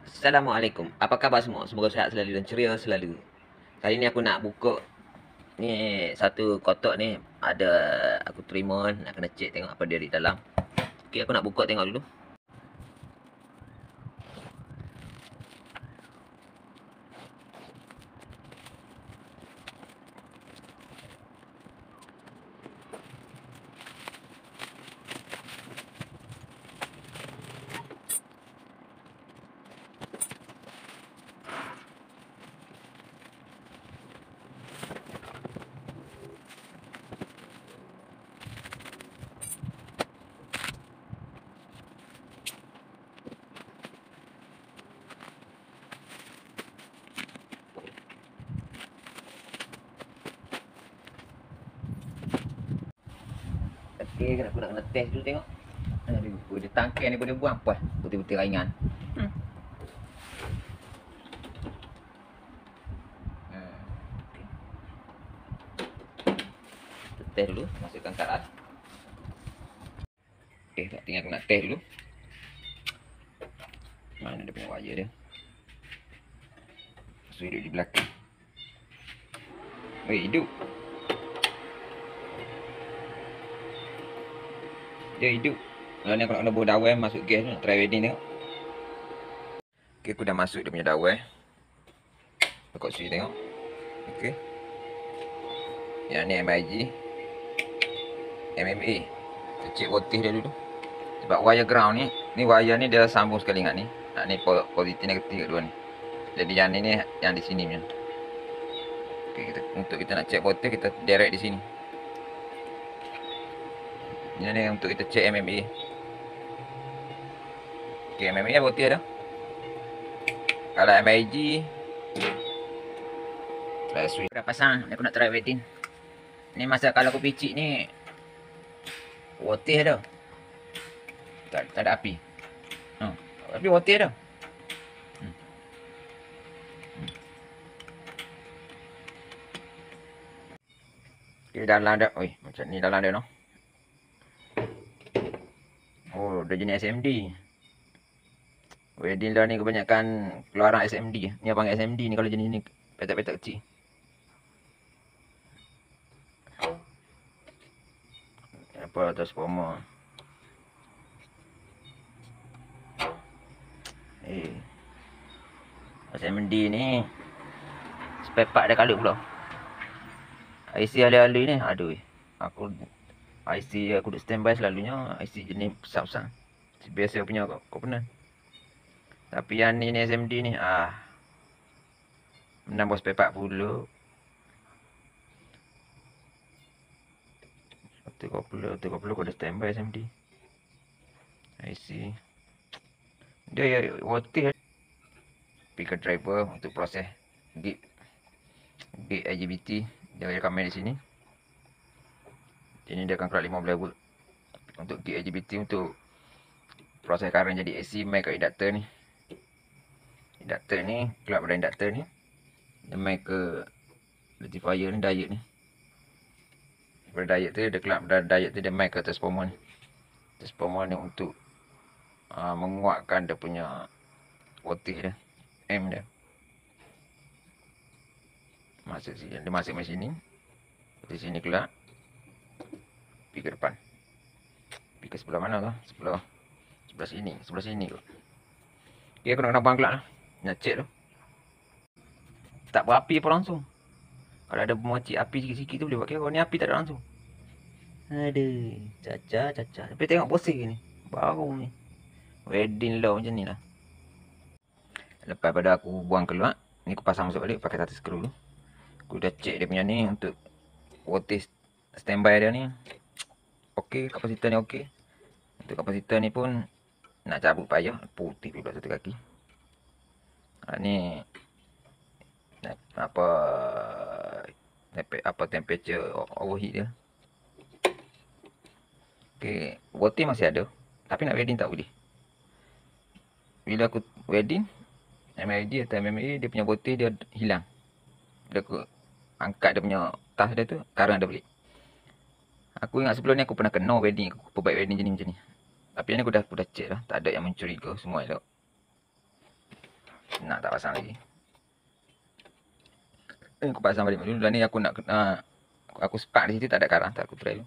Assalamualaikum. Apa khabar semua? Semoga sihat selalu dan ceria selalu. Kali ni aku nak buka ni satu kotak ni ada aku terima nak kena cek tengok apa dia di dalam. Okey, aku nak buka tengok dulu. Okey, aku nak kena test dulu tengok. Aduh, dia tangkai ni boleh buang puas. Putih-putih ringan. Okay. Test dulu, masukkan karat. Okey, tak tinggal aku nak test dulu. Mana dia punya wire dia? So, hidup di belakang. Weh, hidup. Dia hidup. Kalau ni aku nak kena bawa dawai masuk gas ni, nak try wedding tengok. Okey, aku dah masuk dia punya dawai. Tekuk switch tengok. Okey. Yang ni MIG. MMA. Kita cek voltage dia dulu. Sebab wire ground ni wire ni dia sambung sekali dengan ni. Ni positif negatif kedua ni. Jadi yang ni yang di sini punya. Okey, untuk kita nak cek voltage kita direct di sini. Ini ni untuk kita cek MMA. Okey, MMA voltage dah. Kalau MIG try switch. Dah pasang, aku nak try wedding. Ni masa kalau aku picit ni voltage dah. Tak ada api. Tapi voltage dah. Okey, dalam dah. Oi, macam ni dalam dia noh. Oh, dia jenis SMD. Wedding dah ni kebanyakan keluaran SMD. Ni abang SMD ni kalau jenis ni petak-petak kecil. Apa transformer. SMD ni spare part dia kalut pula. IC alih-alih ni aduh. Aku IC aku duk standby selalunya IC jenis besar-besar. Biasa punya komponen. Tapi yang ni SMD ni menambah spare part pula. 30 kau dah standby SMD. IC. Dia voltage speaker driver untuk proses gate IGBT. Dia akan main di sini. Ini dia akan keluar 15 volt untuk gate IGBT untuk proses current jadi AC main ke inductor ni. Inductor ni keluar pada inductor ni. Dia main ke rectifier ni, diode ni. Daripada diode tu dia keluar pada diode tu dia main ke transformer ni. Transformer ni untuk menguatkan dia punya voltage dia, M dia. Masuk sini, dia masuk macam sini. Di sini keluar. Pergi ke depan. Pergi ke sebelah mana tu? Sebelah sini kot. Okay, aku nak kena bang kelak lah. Nak cek tu. Tak berapi apa langsung. Kalau ada pemocik api sikit-sikit tu boleh buat. Kalau ni api tak ada langsung. Aduh, caca. Tapi tengok posing ni. Baru ni. Wedding law macam ni lah. Lepas pada aku buang keluar. Ni aku pasang masuk balik pakai satu skru dulu. Aku dah cek dia punya ni untuk voltage standby dia ni. Okey, kapasitor ni okey. Untuk kapasitor ni pun nak cabut payah. Putih pula satu kaki. Ni apa temperature overheat dia. Okey, voltage masih ada. Tapi nak wedding tak boleh. Bila aku wedding, MID atau MMA dia punya voltage dia hilang. Bila aku angkat dia punya tas dia tu, current dia balik. Aku ingat sebelum ni aku pernah kena wedding, aku perbaik wedding macam ni. Tapi ni aku dah cek lah, tak ada yang mencuriga, semua elok. Nak tak pasang lagi. Aku pasang balik dulu. Ni aku nak aku spark di situ tak ada karang. Tak aku try dulu.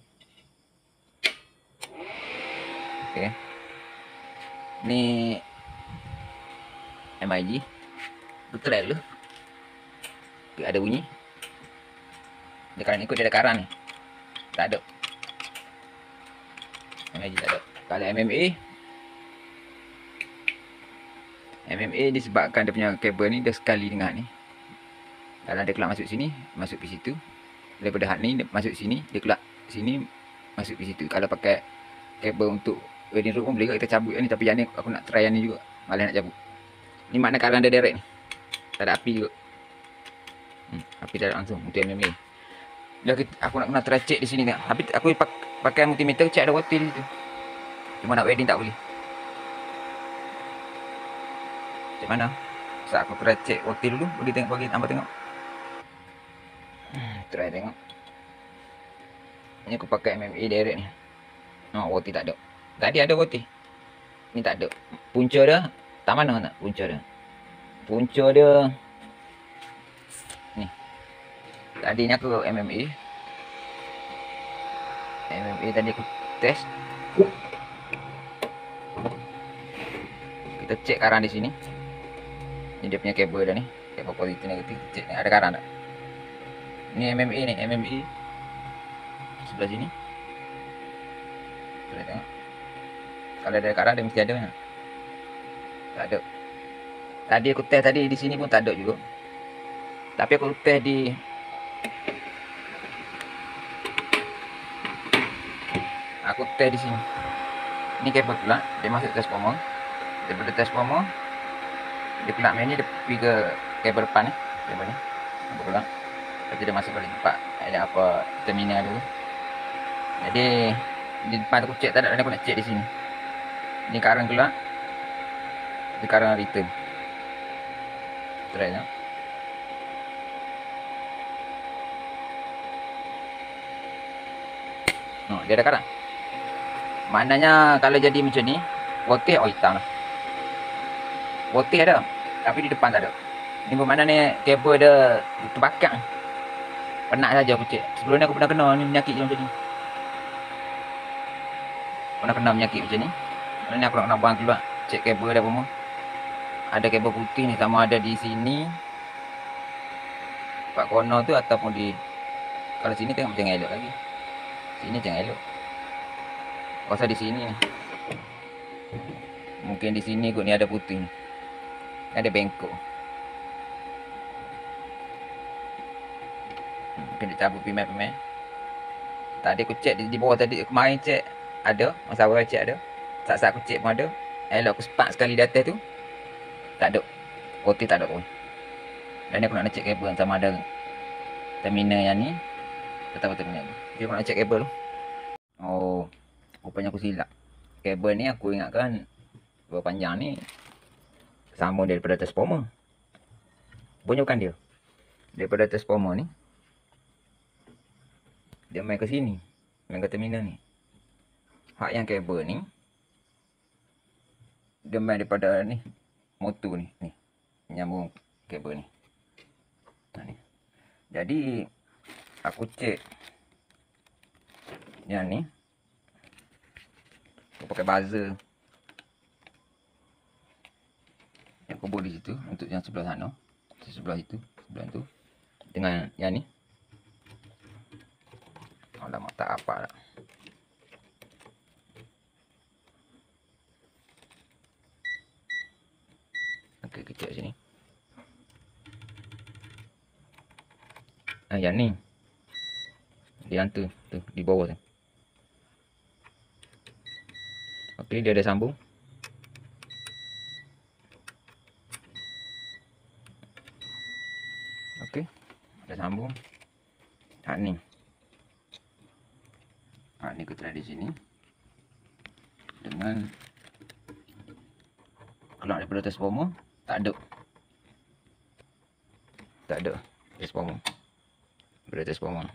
Okey. Ni MIG. Aku try dulu. Okay, ada bunyi. Dia ikut dia ada karang ni. Tak ada. MIG tak ada. Kalau MMA disebabkan dia punya kabel ni dia sekali dengan ni. Kalau dia keluar masuk sini, masuk ke situ. Daripada hak ni dia masuk sini, dia keluar sini, masuk ke situ. Kalau pakai kabel untuk wedding room pun boleh juga kita cabut yang ni, tapi yang ni aku nak try yang ni juga. Malah nak cabut. Ni makna karang dia direct ni. Tak ada api juga. Api tak ada langsung untuk MMA. Aku nak try check di sini tengok. Tapi aku pakai multimeter check ada watt di situ. Cuma nak wedding tak boleh. Macam mana? Sebab aku try check watt dulu. Bagi tengok, bagi hamba tengok. Try tengok. Ni aku pakai MMA direct ni. Watt tak ada. Tadi ada watt. Ni tak ada. Punca dia tak mana nak punca dia. Punca dia ni. Tadi ni aku MMA. MMA tadi aku test. Kita cek karang di sini. Ni dia punya kabel dah ni. Kabel positif negatif. Cek ni ada karang tak? Ni MMA ni, MMA. Sebelah sini. Boleh tengok. Kalau ada karang dia mesti ada kan? Tak ada. Tadi aku test tadi di sini pun tak ada juga. Tapi aku test di sini. Ni kabel pula, dia masuk transformer. Daripada transformer dia pula main ni dia pergi ke kabel depan ni. Kabel ni. Nampak pula. Lepas tu dia masuk balik tempat ada apa terminal dulu. Jadi di depan aku cek tak ada, aku nak cek di sini. Ni karang keluar. Ni karang return. Try tengok. Dia ada karang. Maknanya kalau jadi macam ni, voltage hitam lah. Voltage ada, tapi di depan tak ada. Ni bermakna ni kabel dia terbakar. Penat saja aku cek. Sebelum ni aku pernah kena ni penyakit macam ni. Pernah kena penyakit macam ni. Ni aku nak kena buang keluar. Cek kabel dia semua. Ada kabel putih ni sama ada di sini. Pak corner tu ataupun di kalau sini tengok macam elok lagi. Sini jangan elok. Pasal di sini ni. Mungkin di sini kot ni ada putih ni. Ada bengkok. Mungkin dia cabut pemain-pemain. Tadi aku cek di bawah tadi. Kemarin cek ada. Masa awal cek ada. Saat-saat aku cek pun ada. Elok aku spark sekali di atas tu. Tak ada. Putih tak ada pun. Dan ni aku nak cek kabel sama ada terminal yang ni. Tetap terminal ni. Jadi aku nak cek kabel tu. Oh. Rupanya aku silap. Kabel ni aku ingatkan berpanjang ni sambung daripada transformer. Rupanya bukan dia. Daripada transformer ni dia main ke sini. Main ke terminal ni. Hak yang kabel ni dia main daripada ni motor ni. Ni. Nyambung kabel ni. Ni. Jadi aku cek yang ni. Aku pakai buzzer. Yang kubur di situ untuk yang sebelah sana. Sebelah itu, sebelah itu. Dengan yang ni. Alamak tak apa lah. Okey, kecil sini. Yang ni. Yang tu di bawah tu. Okey, dia ada sambung. Okey, ada sambung. Hak ni. Hak ni kita di sini. Dengan keluar daripada transformer, tak ada. Tak ada transformer. Daripada transformer.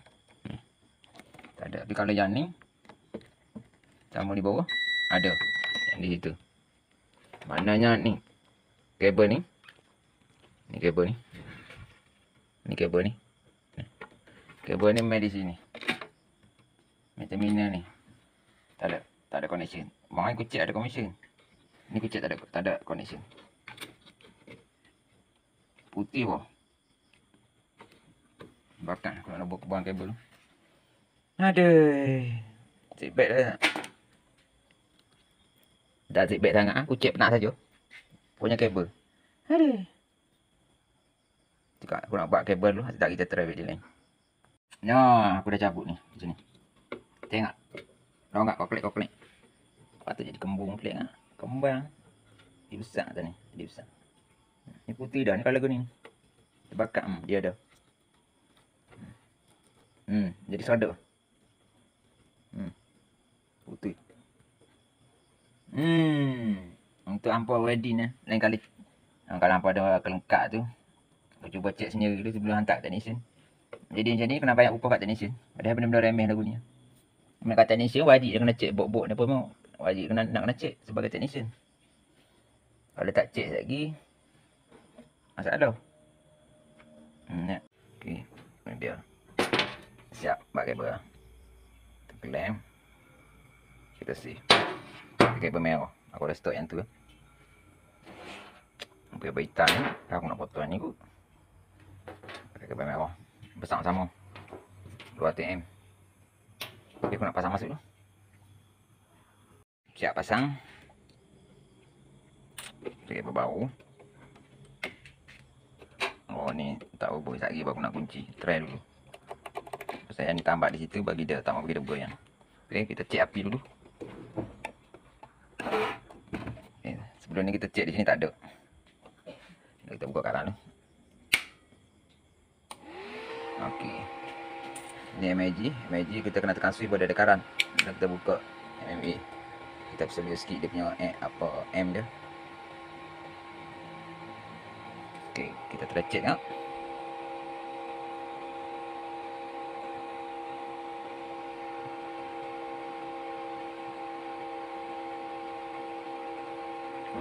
Tak ada. Tapi kalau yang ni sama di bawah ada yang di situ. Maknanya ni kabel ni Ni kabel ni. Ni kabel ni. Kabel ni main di sini. Main terminal ni. Tak ada connection. Bang kucing ada connection. Ni kucing tak ada connection. Putih boh. Bakar kalau nak buang kabel tu. Aduh. Seatbelt dah. Dah seatbelt sangat ah, kucing penat saja. Punya kabel. Aduh. Cakap aku nak buat kabel dulu, tak kita try video lain. Nah, aku dah cabut ni macam ni. Tengok. Tahu enggak koklet. Patut jadi kembung pelik ah. Kembang. Dia besar tadi ni. Dia besar. Ni putih dah ni kalau kuning. Terbakar dia ada. Jadi soda. Putih. Untuk hampa wedding lain kali. Kalau hampa ada kelengkap tu, aku cuba cek sendiri dulu sebelum hantar technician. Jadi macam ni kena banyak upah kat technician. Padahal benda-benda remeh lagu ni. Memang kat technician wajib dia kena cek bok-bok ni apa mau. Wajib nak kena cek sebagai technician. Kalau tak cek lagi masalah. Ya. Okey, ni dia. Siap buat kabel. Klem. Kita see. Kabel merah. Aku dah stok yang tu. Kabel hitam ni, aku nak potong ni kot. Kabel merah. Besar sama. 2 TM. Tapi aku nak pasang masuk dulu. Siap pasang. Kabel baru. Oh ni tak ubah lagi baru aku nak kunci. Try dulu. Saya ni tambah di situ bagi dia tak mau bagi dia goyang. Okey, kita cek api dulu. Okay, sebelum ni kita cek di sini tak ada. Kita buka karan ni. Okey. Ni MAG kita kena tekan switch pada ada karan. Dan kita buka MMA. Kita bisa lihat sikit dia punya M dia. Okey, kita try check ah.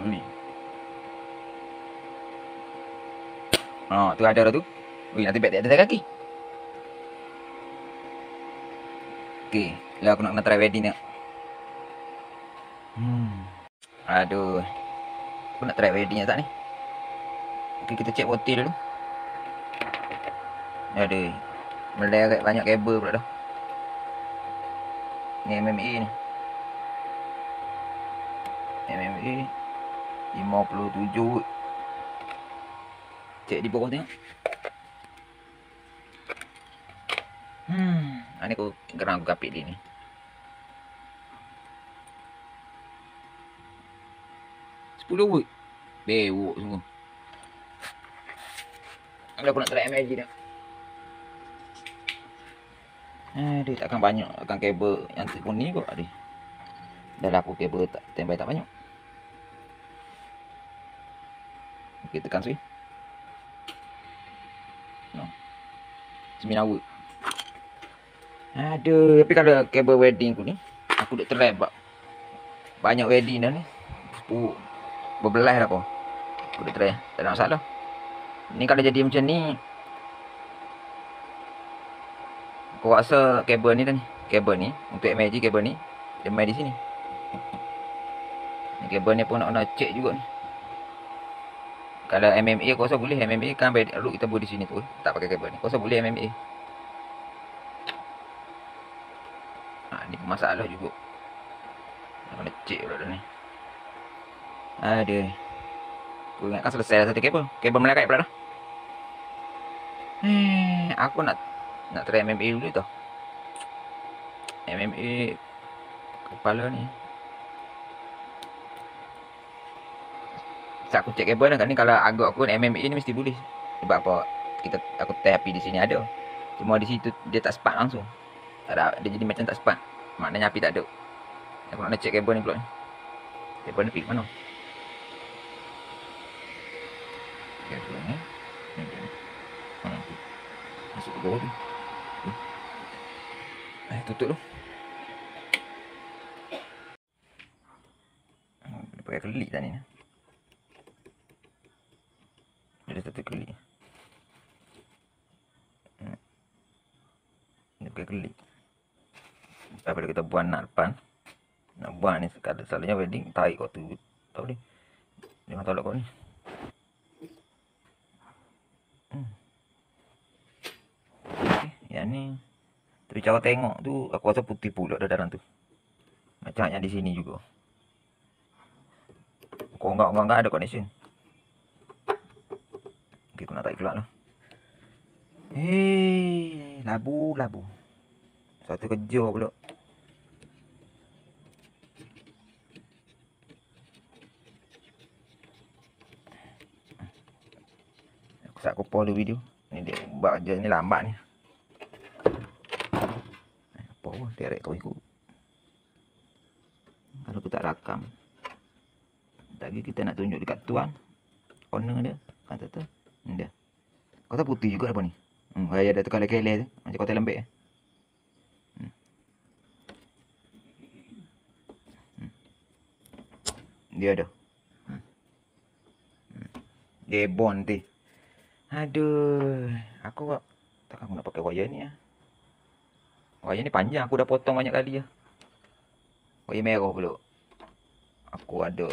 Ni. Tu ada dah tu. Ui, nanti bet tak ada kaki. Okey, lah aku nak try wedding ni. Aduh. Aku nak try wedding tak ni? Okey, kita cek botil dulu. Aduh. Meleret banyak kabel pula dah. Ni MMA ni. MMA 57. Cek di bawah tengok. Ni aku gerang aku kapit dia ni. Watt. Bewok semua. Aku nak try MAG dah. Dia takkan banyak akan kabel yang telefon ni kot ada. Dah lah aku kabel tak standby tak banyak. Okey, tekan switch. 9 watt. Aduh, tapi kalau kabel wedding aku ni, aku dah try banyak wedding dah ni. Berbelah dah apa. Aku dah try, tak ada masalah. Ni kalau jadi macam ni, aku rasa kabel ni dah ni. Kabel ni untuk MAG kabel ni dia main di sini. Ni kabel ni pun nak cek juga ni. Kalau MMA aku rasa boleh. MMA kan dulu kita buat di sini tu, tak pakai kabel ni. Aku rasa boleh MMA. Ni masalah juga. Nak kena cek pula dah ni. Aduh. Aku ingatkan selesai dah satu kabel. Kabel melekat pula dah. Aku nak try MMA dulu tau. MMA kepala ni. Saya aku cek kabel dah ni, kalau agak aku MMA ni mesti boleh. Sebab apa? Aku try api di sini ada. Cuma di situ dia tak spark langsung. Tak ada, dia jadi macam tak spark. Maknanya api tak ada. Aku nak cek kabel ni pula ni. Kabel ni pergi mana? Kabel ni. Mana tu? Masuk ke bawah tu. Tutup tu. Dia pakai kelik tadi ni. Ada satu keli. Ini pakai keli. Daripada kita buang nak depan. Nak buang ni sekadar selalunya wedding tarik kau tu. Tahu ni. Jangan tolak kau ni. Okay, yang ni. Tapi cara tengok tu aku rasa putih pula dah dalam tu. Macam yang di sini juga. Kau enggak ada connection. Okay, aku nak tarik keluar lah. Hei, labu. Satu kerja pula. Aku start kopor dulu video. Ni dia buat je ni lambat ni. Apa direct kau ikut. Kalau aku tak rakam. Lagi kita nak tunjuk dekat tuan. Owner dia. Kata tu. Ni dia. Kau tahu putih juga apa ni? Gaya dia tukar lele tu. Macam kotak lembek. Dia ada. Dia bond tu. Aduh. Aku takkan aku nak pakai wayar ni lah. Wayar ni panjang. Aku dah potong banyak kali lah. Wayar merah pula. Aku ada.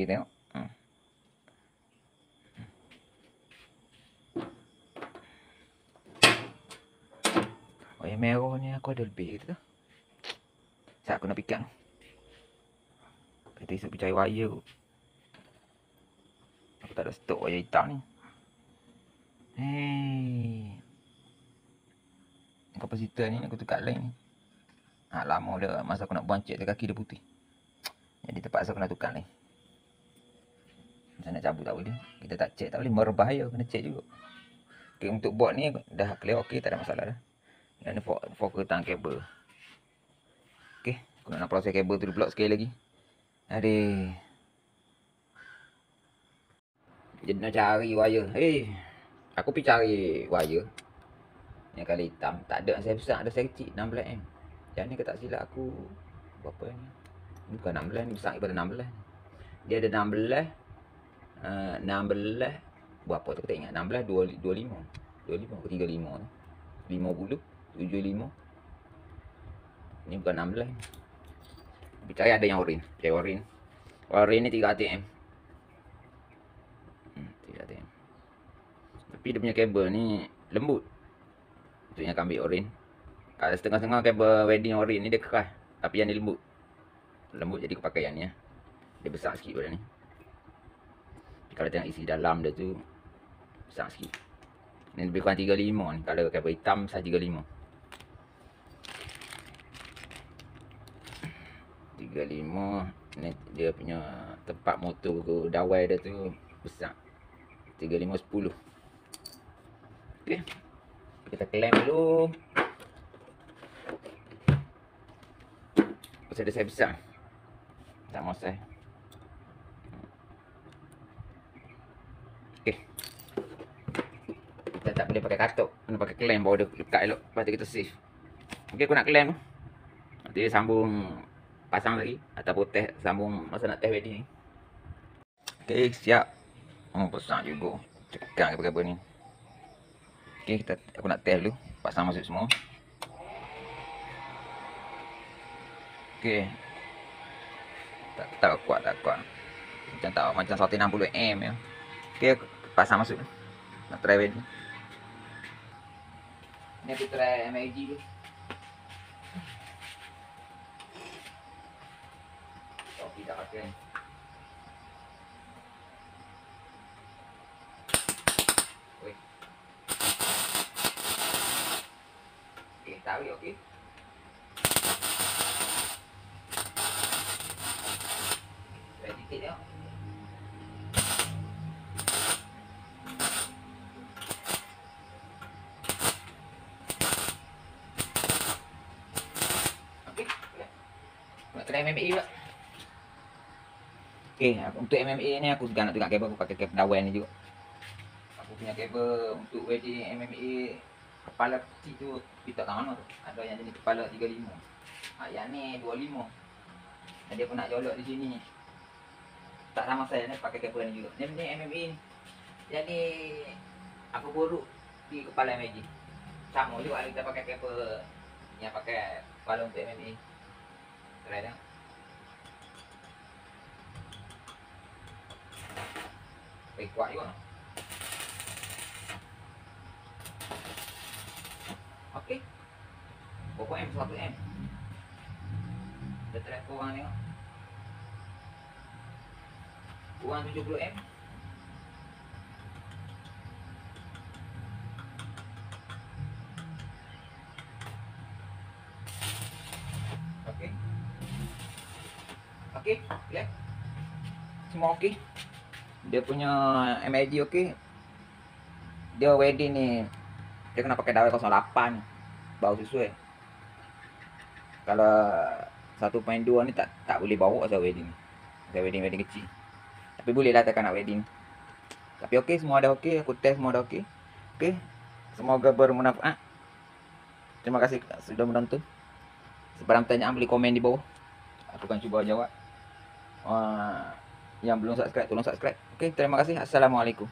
Tengok. Wayar merah ni aku ada lebih tu. Saya aku nak pikat. Kita esok pergi cari wayar. Aku tak ada stok wayar hitam ni. Kapasitor ni aku tukar lain ni. Lama dah masa aku nak buang cek kaki dia putih. Jadi terpaksa aku nak tukar lain. Macam nak cabut tak boleh. Kita tak cek tak boleh. Berbahaya kena cek juga. Okay, untuk board ni dah clear okey, tak ada masalah dah. Dan ni fokus tang kabel. Okey, aku nak proses kabel tu di blok sekali lagi. Aduh. Jadi nak cari wayar. Aku pergi cari wayar. Yang kali hitam. Tak ada saya besar, ada saya kecil 16mm. Yang ni tak silap aku berapa ni? Bukan 16 ni, besar daripada 16. Dia ada 16 berapa tu aku tak ingat. 16 25 ke 35 tu. 50 75. Ni bukan 16. Percaya ada yang orange. Cari orange. Orange ni 300mm. 300mm. Tapi dia punya kabel ni lembut. Untuk yang akan ambil orange. Kalau setengah-setengah kabel wedding orange ni dia keras. Tapi yang ni lembut. Lembut jadi aku pakai yang ni lah. Dia besar sikit pada ni. Kalau tengok isi dalam dia tu besar sikit. Ni lebih kurang 35 ni. Kalau kabel hitam sah 35. 35 ni dia punya tempat motor ke dawai dia tu besar. 35 10. Okey. Kita clamp dulu. Pasal dia saya besar. Tak mau saya. Okey. Kita tak boleh pakai katok. Kena pakai clamp baru dia lekat elok. Lepas tu kita save. Okey, aku nak clamp tu. Nanti dia sambung pasang lagi ataupun test sambung masa nak test wedding ni. Okey, siap. Besar juga. Cekang kabel ni. Okey, aku nak test dulu. Pasang masuk semua. Okey. Tak kuat. Macam tak macam 160mm ya. Okey, pasang masuk. Nak try wedding. Ni aku try MAG dulu. Tidak pakai. Okey, tarik okey. Ready tengok. Okey. Nak try MMA pula. Okey, untuk MMA ni aku juga nak tengok kabel, aku pakai kabel dawai ni juga. Aku punya kabel untuk wedding MMA kepala kecil tu kita tak mana tu. Ada yang jenis kepala 35. Yang ni 25. Dan dia pun nak jolok di sini. Tak sama saya ni pakai kabel ni juga. Ni MMA ni. Jadi aku buruk di kepala Magic. Sama juga kita pakai kabel yang pakai kepala untuk MMA. Keren tak? Kuat juga. Okey. Berapa M? 1 M. Kita try korang tengok. Kurang 70 M. Okey. Okey, clear. Semua okey. Dia punya MAG okey. Dia wedding ni dia kena pakai dawai 08 baru sesuai. Kalau 1.2 ni tak boleh bawa asal wedding. Asal wedding kecil. Tapi boleh lah tekan nak wedding. Tapi okey, semua dah okey, aku test semua dah okey. Okey. Semoga bermanfaat. Terima kasih sudah menonton. Sebarang pertanyaan boleh komen di bawah. Aku akan cuba jawab. Yang belum subscribe tolong subscribe. Okey, terima kasih. Assalamualaikum.